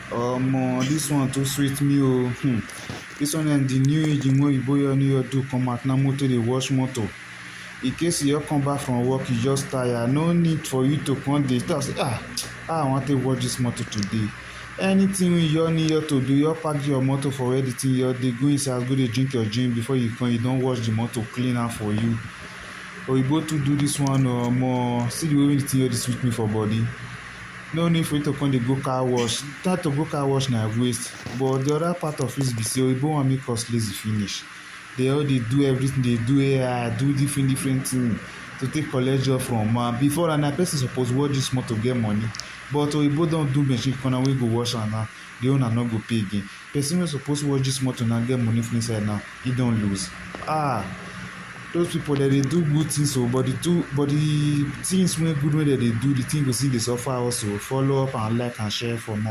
This one too sweet me oh. This one and the new engine wey oyibo new do come out now. Motor dey wash motor. In case you come back from work, you just tire. No need for you to come dey talk say I want to wash this motor today. Anything wey you need to do, you park your motor for where the thing you dey go inside, go dey drink your drink before you come. You don wash the motor clean am for you. Oyibo to do this one more. See the way the thing dey sweet me for body. No need for you to come dey go car wash. Try to go car wash na waste. But the other part of it be say oyibo wan make us lazy finish. They all dey do everything, dey do AI, do different things to take collect job from man. Before na person suppose wash this motor get money, but oyibo don do machine corner wey go wash am now. The owner no go pay again. Person wey suppose wash this motor now get money for inside now, he don lose. Those people dem dey do good things but the things wey good wey dem dey do, the thing go still dey suffer also. Follow up and like and share for more.